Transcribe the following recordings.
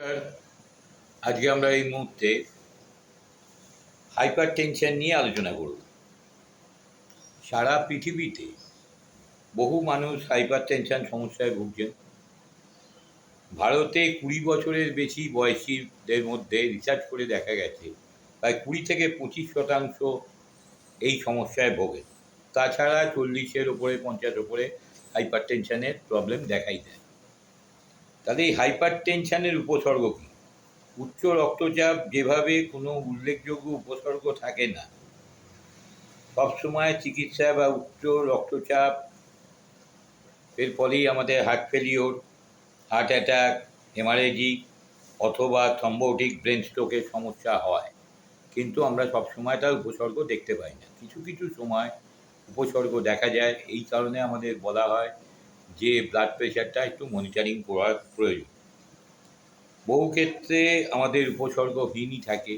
আর আজকে আমরা এই মুহূর্তে হাইপার টেনশন নিয়ে আলোচনা করব। সারা পৃথিবীতে বহু মানুষ হাইপার টেনশন সমস্যায় ভুগছেন। ভারতে 20 বছরের বেশি বয়সীদের মধ্যে রিসার্চ করে দেখা গেছে প্রায় 20 থেকে 25% এই সমস্যায় ভোগে। তাছাড়া 40-এর ওপরে 50 ওপরে হাইপার টেনশনের প্রবলেম দেখাই দেয়। তাহলে এই হাইপার টেনশনের উপসর্গ কী? উচ্চ রক্তচাপ যেভাবে কোনো উল্লেখযোগ্য উপসর্গ থাকে না, সবসময় চিকিৎসা বা উচ্চ রক্তচাপ এর ফলেই আমাদের heart failure, heart attack, haemorrhagic অথবা থ্রম্বোটিক ব্রেন স্ট্রোকের সমস্যা হয়, কিন্তু আমরা সবসময় তার উপসর্গ দেখতে পাই না। কিছু কিছু সময় উপসর্গ দেখা যায়। এই কারণে আমাদের বলা হয় যে ব্লাড প্রেশারটা একটু মনিটরিং করার প্রয়োজন। বহু ক্ষেত্রে আমাদের উপসর্গহীনই থাকে,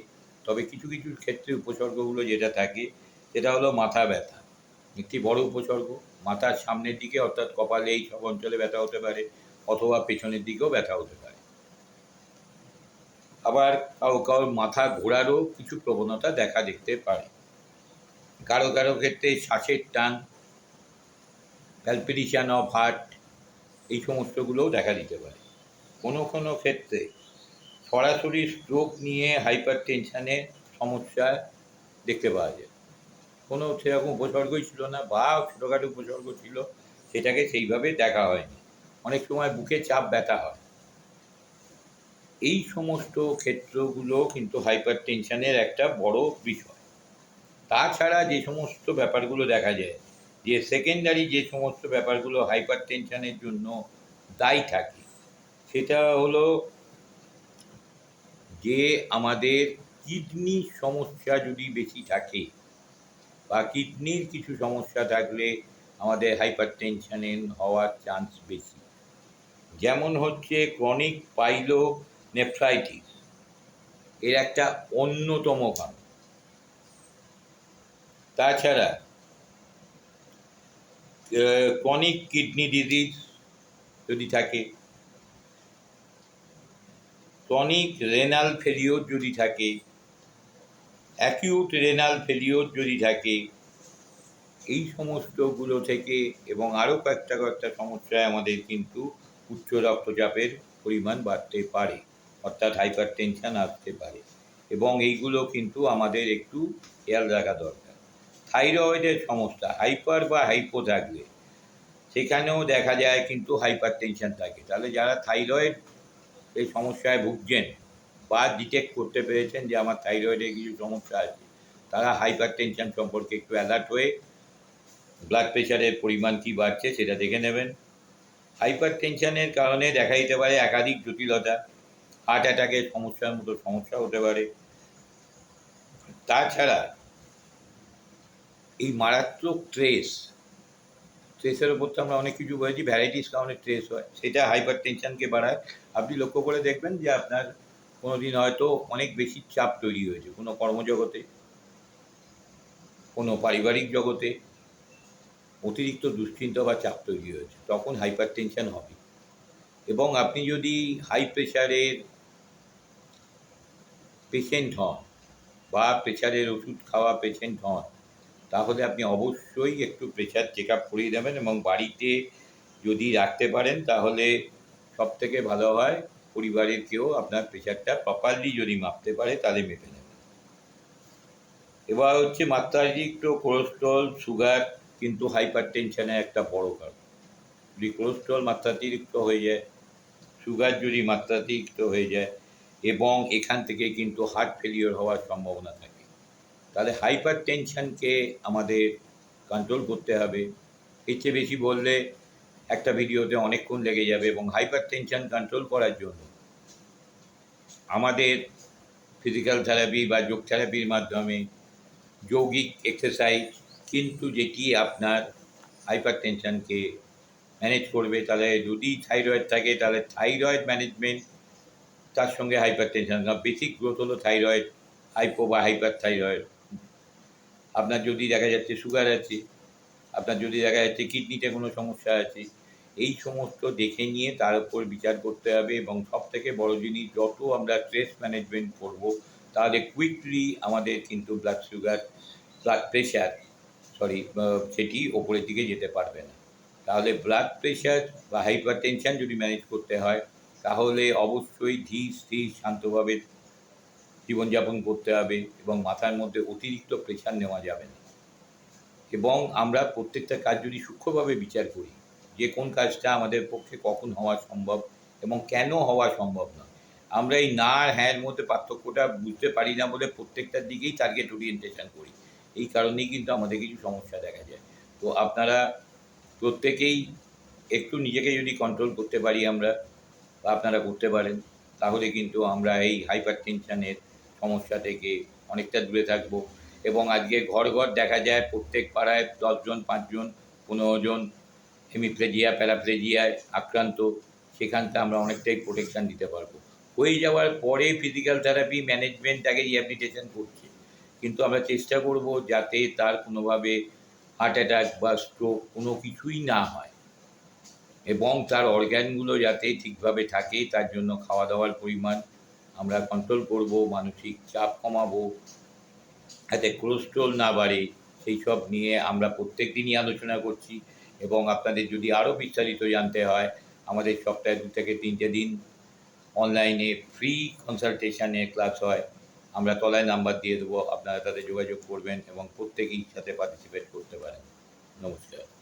তবে কিছু কিছু ক্ষেত্রে উপসর্গগুলো যেটা থাকে সেটা হলো মাথা ব্যথা, একটি বড় উপসর্গ। মাথার সামনের দিকে অর্থাৎ কপালে এই সব অঞ্চলে ব্যথা হতে পারে, অথবা পেছনের দিকেও ব্যথা হতে পারে। আবার কারোর মাথা ঘোরারও কিছু প্রবণতা দেখতে পারে। কারো কারো ক্ষেত্রে শ্বাসের টান, প্যালপিটেশন অফ হার্ট, এই সমস্তগুলোও দেখা দিতে পারে। কোনো কোনো ক্ষেত্রে সরাসরি স্ট্রোক নিয়ে হাইপার টেনশানের সমস্যা দেখতে পাওয়া যায়। কোনো সেরকম উপসর্গই ছিল না, বা ছোটোখাটো উপসর্গ ছিল, সেটাকে সেইভাবে দেখা হয়নি। অনেক সময় বুকে চাপ ব্যথা হয়। এই সমস্ত ক্ষেত্রগুলো কিন্তু হাইপার টেনশানের একটা বড় বিষয়। তাছাড়া যে সমস্ত ব্যাপারগুলো দেখা যায়, যে সেকেন্ডারি যে সমস্ত ব্যাপারগুলো হাইপার টেনশানের জন্য দায়ী থাকে, সেটা হলো যে আমাদের কিডনির সমস্যা যদি বেশি থাকে বা কিডনির কিছু সমস্যা থাকলে আমাদের হাইপার টেনশনের হওয়ার চান্স বেশি। যেমন হচ্ছে ক্রনিক পাইলোনেফ্রাইটিস, এর একটা অন্যতম কারণ। তাছাড়া ক্রনিক কিডনি ডিজিজ যদি থাকে, ক্রনিক রেনাল ফেলিওর যদি থাকে, অ্যাকিউট রেনাল ফেলিওর যদি থাকে, এই সমস্তগুলো থেকে এবং আরও কয়েকটা সমস্যায় আমাদের কিন্তু উচ্চ রক্তচাপের পরিমাণ বাড়তে পারে, অর্থাৎ হাইপার টেনশন আসতে পারে, এবং এইগুলো কিন্তু আমাদের একটু খেয়াল রাখা দরকার। থাইরয়েডের সমস্যা, হাইপার বা হাইপো থাকলে সেখানেও দেখা যায় কিন্তু হাইপার টেনশন থাকে। তাহলে যারা থাইরয়েড এই সমস্যায় ভুগছেন বা ডিটেক্ট করতে পেরেছেন যে আমার থাইরয়েডের কিছু সমস্যা আছে, তারা হাইপার টেনশন সম্পর্কে একটু অ্যালার্ট হয়ে ব্লাড প্রেশারের পরিমাণ কী বাড়ছে সেটা দেখে নেবেন। হাইপার টেনশনের কারণে দেখা দিতে পারে একাধিক জটিলতা, হার্ট অ্যাটাকের সমস্যার মতো সমস্যা হতে পারে। তাছাড়া এই মারাত্মক স্ট্রেসের ওপর তো আমরা অনেক কিছু বলেছি, ভ্যারাইটিস কারণে স্ট্রেস হয়, সেটা হাইপার টেনশনকে বাড়ায়। আপনি লক্ষ্য করে দেখবেন যে আপনার কোনো দিন হয়তো অনেক বেশি চাপ তৈরি হয়েছে কোনো কর্মজগতে, কোনো পারিবারিক জগতে, অতিরিক্ত দুশ্চিন্তা বা চাপ তৈরি হয়েছে, তখন হাইপার টেনশন হবে। এবং আপনি যদি হাই প্রেশারের পেশেন্ট হন বা প্রেশারের ওষুধ খাওয়া পেশেন্ট হন, তাহলে আপনি অবশ্যই একটু প্রেশার চেক আপ করিয়ে দেবেন, এবং বাড়িতে যদি রাখতে পারেন তাহলে সবথেকে ভালো হয়। পরিবারের কেউ আপনার প্রেশারটা প্রপারলি যদি মাপতে পারে তাহলে মেপে নেবেন। এবার হচ্ছে মাত্রাতিরিক্ত কোলেস্ট্রল, সুগার কিন্তু হাইপার টেনশনের একটা বড় কারণ। যদি কোলেস্ট্রল মাত্রাতিরিক্ত হয়ে যায়, সুগার যদি মাত্রাতিরিক্ত হয়ে যায়, এবং এখান থেকে কিন্তু হার্ট ফেলিওর হওয়ার সম্ভাবনা থাকে, তাহলে হাইপার টেনশনকে আমাদের কন্ট্রোল করতে হবে। এর চেয়ে বেশি বললে একটা ভিডিওতে অনেকক্ষণ লেগে যাবে, এবং হাইপার টেনশন কন্ট্রোল করার জন্য আমাদের ফিজিক্যাল থেরাপি বা যোগ থেরাপির মাধ্যমে, যৌগিক এক্সারসাইজ, কিন্তু যেটি আপনার হাইপার টেনশনকে ম্যানেজ করবে। তাহলে যদি থাইরয়েড থাকে তাহলে থাইরয়েড ম্যানেজমেন্ট, তার সঙ্গে হাইপার টেনশন, বেসিক গ্রোথ হলো থাইরয়েড, হাইপো বা হাইপার থাইরয়েড। আপনার যদি দেখা যাচ্ছে সুগার আছে, আপনার যদি দেখা যাচ্ছে কিডনিতে কোনো সমস্যা আছে, এই সমস্ত দেখে নিয়ে তার উপর বিচার করতে হবে। এবং সবথেকে বড় জিনিস, যত আমরা স্ট্রেস ম্যানেজমেন্ট করব, তাহলে কুইকলি আমাদের কিন্তু ব্লাড প্রেশার সেটি ওপরের দিকে যেতে পারবে না। তাহলে ব্লাড প্রেশার বা হাইপার টেনশন যদি ম্যানেজ করতে হয়, তাহলে অবশ্যই ধীর স্থির শান্তভাবে জীবনযাপন করতে হবে এবং মাথার মধ্যে অতিরিক্ত প্রেশার নেওয়া যাবে না। এবং আমরা প্রত্যেকটা কাজ যদি সূক্ষ্মভাবে বিচার করি, যে কোন কাজটা আমাদের পক্ষে কখন হওয়া সম্ভব এবং কেন হওয়া সম্ভব নয়। আমরা এই না আর হ্যাঁর মধ্যে পার্থক্যটা বুঝতে পারি না বলে প্রত্যেকটার দিকেই টার্গেট ওরিয়েন্টেশন করি। এই কারণেই কিন্তু আমাদের কিছু সমস্যা দেখা যায়। তো আপনারা প্রত্যেকেই একটু নিজেকে যদি কন্ট্রোল করতে পারি আমরা, বা আপনারা করতে পারেন, তাহলে কিন্তু আমরা এই হাইপার টেনশনের সমস্যা থেকে অনেকটা দূরে থাকব। এবং আজকে ঘর ঘর দেখা যায় প্রত্যেক পাড়ায় 10 জন, 5 জন, 15 জন হেমিপ্লেজিয়া প্যারাপ্লেজিয়ায় আক্রান্ত। সেখানটা আমরা অনেকটাই প্রোটেকশান দিতে পারবো। হয়ে যাওয়ার পরে ফিজিক্যাল থেরাপি ম্যানেজমেন্ট তাকে রিহ্যাবিলিটেশন করছে, কিন্তু আমরা চেষ্টা করব যাতে তার কোনোভাবে হার্ট অ্যাটাক বা স্ট্রোক কোনো কিছুই না হয় এবং তার অর্গ্যানগুলো যাতে ঠিকভাবে থাকে, তার জন্য খাওয়া দাওয়ার পরিমাণ আমরা কন্ট্রোল করব, মানসিক চাপ কমাবো, যাতে কোলেস্ট্রল না বাড়ে, সেই সব নিয়ে আমরা প্রত্যেক দিনই আলোচনা করছি। এবং আপনাদের যদি আরও বিস্তারিত জানতে হয়, আমাদের সপ্তাহে 2 থেকে 3টে দিন অনলাইনে ফ্রি কনসালটেশনে ক্লাস হয়। আমরা তলায় নাম্বার দিয়ে দেবো, আপনারা তাতে যোগাযোগ করবেন এবং প্রত্যেকেই সাথে পার্টিসিপেট করতে পারেন। নমস্কার।